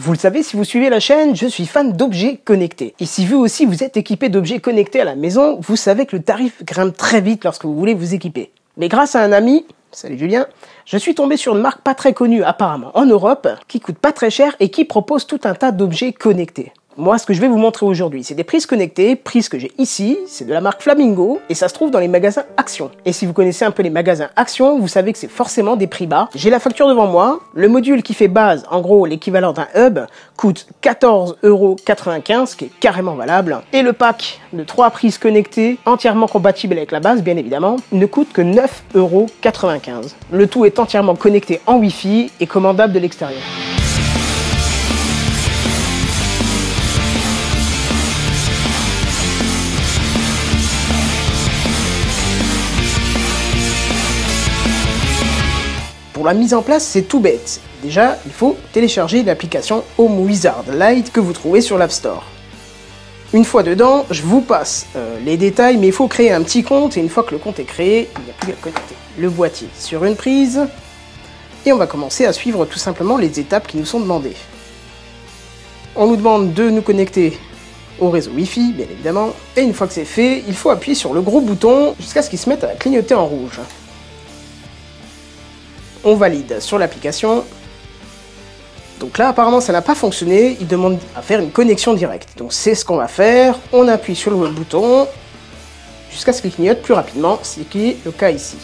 Vous le savez, si vous suivez la chaîne, je suis fan d'objets connectés. Et si vous aussi vous êtes équipé d'objets connectés à la maison, vous savez que le tarif grimpe très vite lorsque vous voulez vous équiper. Mais grâce à un ami, salut Julien, je suis tombé sur une marque pas très connue apparemment en Europe, qui coûte pas très cher et qui propose tout un tas d'objets connectés. Moi, ce que je vais vous montrer aujourd'hui, c'est des prises connectées, prises que j'ai ici, c'est de la marque Flamingo, et ça se trouve dans les magasins Action. Et si vous connaissez un peu les magasins Action, vous savez que c'est forcément des prix bas. J'ai la facture devant moi, le module qui fait base, en gros l'équivalent d'un hub, coûte 14,95 €, ce qui est carrément valable. Et le pack de 3 prises connectées, entièrement compatibles avec la base, bien évidemment, ne coûte que 9,95 €. Le tout est entièrement connecté en Wi-Fi et commandable de l'extérieur. Pour la mise en place, c'est tout bête. Déjà, il faut télécharger l'application Home Wizard Lite que vous trouvez sur l'App Store. Une fois dedans, je vous passe les détails, mais il faut créer un petit compte, et une fois que le compte est créé, il n'y a plus qu'à connecter le boîtier sur une prise, et on va commencer à suivre tout simplement les étapes qui nous sont demandées. On nous demande de nous connecter au réseau Wi-Fi, bien évidemment, et une fois que c'est fait, il faut appuyer sur le gros bouton jusqu'à ce qu'il se mette à clignoter en rouge. On valide sur l'application. Donc là, apparemment, ça n'a pas fonctionné. Il demande à faire une connexion directe. Donc c'est ce qu'on va faire. On appuie sur le bouton jusqu'à ce qu'il clignote plus rapidement, ce qui est le cas ici.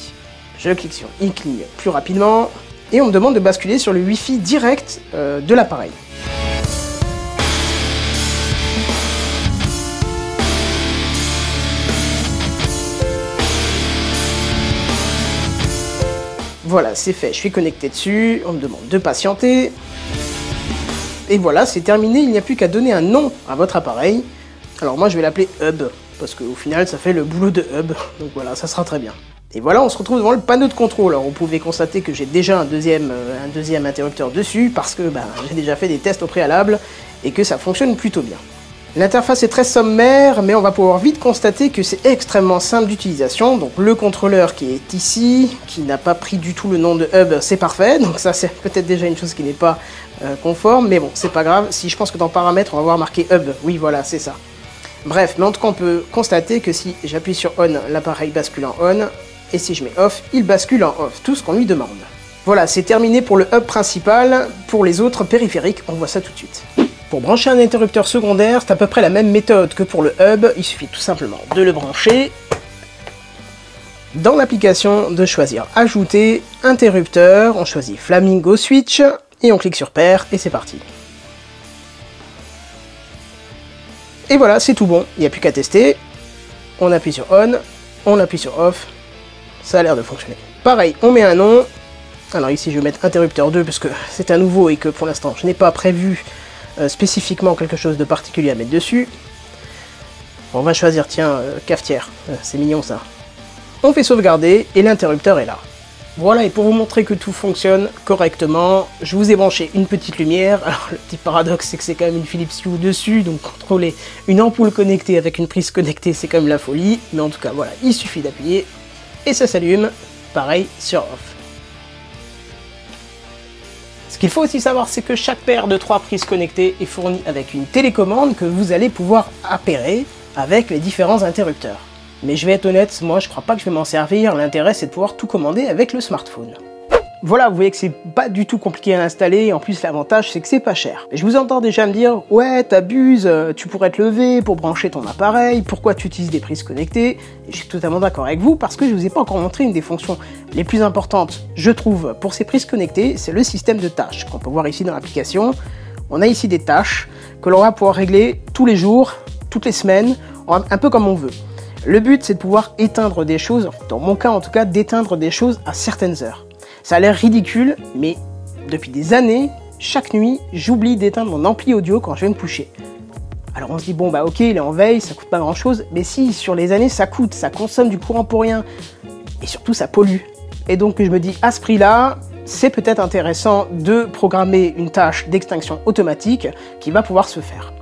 Je clique sur « Il clignote plus rapidement » et on me demande de basculer sur le Wi-Fi direct de l'appareil. Voilà, c'est fait, je suis connecté dessus, on me demande de patienter. Et voilà, c'est terminé, il n'y a plus qu'à donner un nom à votre appareil. Alors moi je vais l'appeler Hub, parce qu'au final ça fait le boulot de Hub, donc voilà, ça sera très bien. Et voilà, on se retrouve devant le panneau de contrôle. Alors vous pouvez constater que j'ai déjà un deuxième interrupteur dessus, parce que j'ai déjà fait des tests au préalable, et que ça fonctionne plutôt bien. L'interface est très sommaire, mais on va pouvoir vite constater que c'est extrêmement simple d'utilisation. Donc le contrôleur qui est ici, qui n'a pas pris du tout le nom de Hub, c'est parfait. Donc ça c'est peut-être déjà une chose qui n'est pas conforme, mais bon, c'est pas grave. Si je pense que dans paramètres, on va voir marqué Hub. Oui, voilà, c'est ça. Bref, mais en tout cas, on peut constater que si j'appuie sur On, l'appareil bascule en On, et si je mets Off, il bascule en Off, tout ce qu'on lui demande. Voilà, c'est terminé pour le Hub principal. Pour les autres périphériques, on voit ça tout de suite. Pour brancher un interrupteur secondaire, c'est à peu près la même méthode que pour le hub, il suffit tout simplement de le brancher, dans l'application de choisir ajouter, interrupteur, on choisit Flamingo Switch, et on clique sur pair, et c'est parti. Et voilà, c'est tout bon, il n'y a plus qu'à tester, on appuie sur on appuie sur off, ça a l'air de fonctionner. Pareil, on met un nom, alors ici je vais mettre interrupteur 2 parce que c'est un nouveau et que pour l'instant je n'ai pas prévu spécifiquement quelque chose de particulier à mettre dessus. On va choisir, tiens, cafetière, c'est mignon ça. On fait sauvegarder et l'interrupteur est là. Voilà, et pour vous montrer que tout fonctionne correctement, je vous ai branché une petite lumière. Alors le petit paradoxe, c'est que c'est quand même une Philips Hue dessus, donc contrôler une ampoule connectée avec une prise connectée, c'est quand même la folie. Mais en tout cas, voilà, il suffit d'appuyer et ça s'allume. Pareil sur off. Ce qu'il faut aussi savoir, c'est que chaque paire de 3 prises connectées est fournie avec une télécommande que vous allez pouvoir appairer avec les différents interrupteurs. Mais je vais être honnête, moi je crois pas que je vais m'en servir, l'intérêt c'est de pouvoir tout commander avec le smartphone. Voilà, vous voyez que c'est pas du tout compliqué à installer, et en plus l'avantage c'est que c'est pas cher. Et je vous entends déjà me dire, ouais t'abuses, tu pourrais te lever pour brancher ton appareil, pourquoi tu utilises des prises connectées? Et je suis totalement d'accord avec vous, parce que je vous ai pas encore montré une des fonctions les plus importantes, je trouve, pour ces prises connectées, c'est le système de tâches, qu'on peut voir ici dans l'application. On a ici des tâches que l'on va pouvoir régler tous les jours, toutes les semaines, un peu comme on veut. Le but c'est de pouvoir éteindre des choses, dans mon cas en tout cas, d'éteindre des choses à certaines heures. Ça a l'air ridicule, mais depuis des années, chaque nuit, j'oublie d'éteindre mon ampli audio quand je vais me coucher. Alors on se dit, bon bah ok, il est en veille, ça coûte pas grand chose, mais si, sur les années, ça coûte, ça consomme du courant pour rien, et surtout ça pollue. Et donc je me dis, à ce prix-là, c'est peut-être intéressant de programmer une tâche d'extinction automatique qui va pouvoir se faire.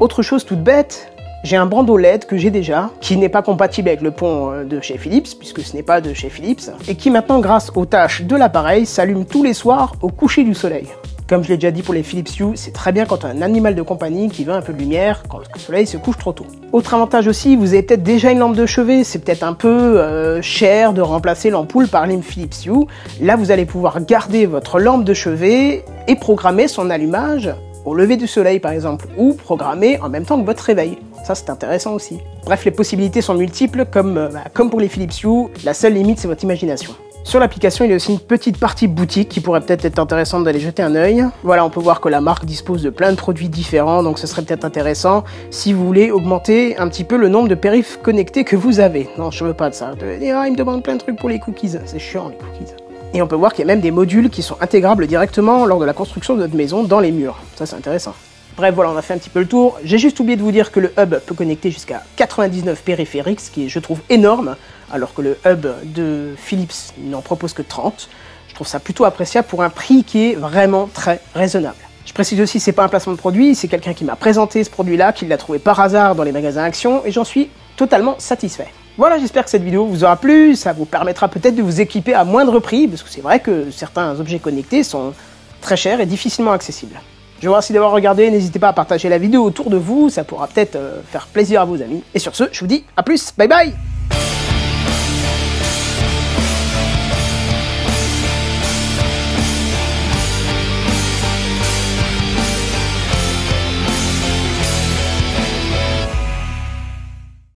Autre chose toute bête, j'ai un bandeau LED que j'ai déjà, qui n'est pas compatible avec le pont de chez Philips, puisque ce n'est pas de chez Philips, et qui maintenant, grâce aux tâches de l'appareil, s'allume tous les soirs au coucher du soleil. Comme je l'ai déjà dit pour les Philips Hue, c'est très bien quand on a un animal de compagnie qui veut un peu de lumière quand le soleil se couche trop tôt. Autre avantage aussi, vous avez peut-être déjà une lampe de chevet, c'est peut-être un peu cher de remplacer l'ampoule par une Philips Hue. Là, vous allez pouvoir garder votre lampe de chevet et programmer son allumage au lever du soleil par exemple, ou programmer en même temps que votre réveil. Ça, c'est intéressant aussi. Bref, les possibilités sont multiples, comme pour les Philips Hue, la seule limite, c'est votre imagination. Sur l'application, il y a aussi une petite partie boutique qui pourrait peut-être être intéressante d'aller jeter un œil. Voilà, on peut voir que la marque dispose de plein de produits différents, donc ce serait peut-être intéressant si vous voulez augmenter un petit peu le nombre de périphes connectés que vous avez. Non, je veux pas de ça. Il me demande plein de trucs pour les cookies. C'est chiant, les cookies. Et on peut voir qu'il y a même des modules qui sont intégrables directement lors de la construction de notre maison dans les murs. Ça, c'est intéressant. Bref, voilà, on a fait un petit peu le tour. J'ai juste oublié de vous dire que le hub peut connecter jusqu'à 99 périphériques, ce qui est, je trouve, énorme, alors que le hub de Philips n'en propose que 30. Je trouve ça plutôt appréciable pour un prix qui est vraiment très raisonnable. Je précise aussi, c'est pas un placement de produit, c'est quelqu'un qui m'a présenté ce produit-là, qui l'a trouvé par hasard dans les magasins Action, et j'en suis totalement satisfait. Voilà, j'espère que cette vidéo vous aura plu, ça vous permettra peut-être de vous équiper à moindre prix, parce que c'est vrai que certains objets connectés sont très chers et difficilement accessibles. Je vous remercie d'avoir regardé, n'hésitez pas à partager la vidéo autour de vous, ça pourra peut-être faire plaisir à vos amis. Et sur ce, je vous dis à plus, bye bye!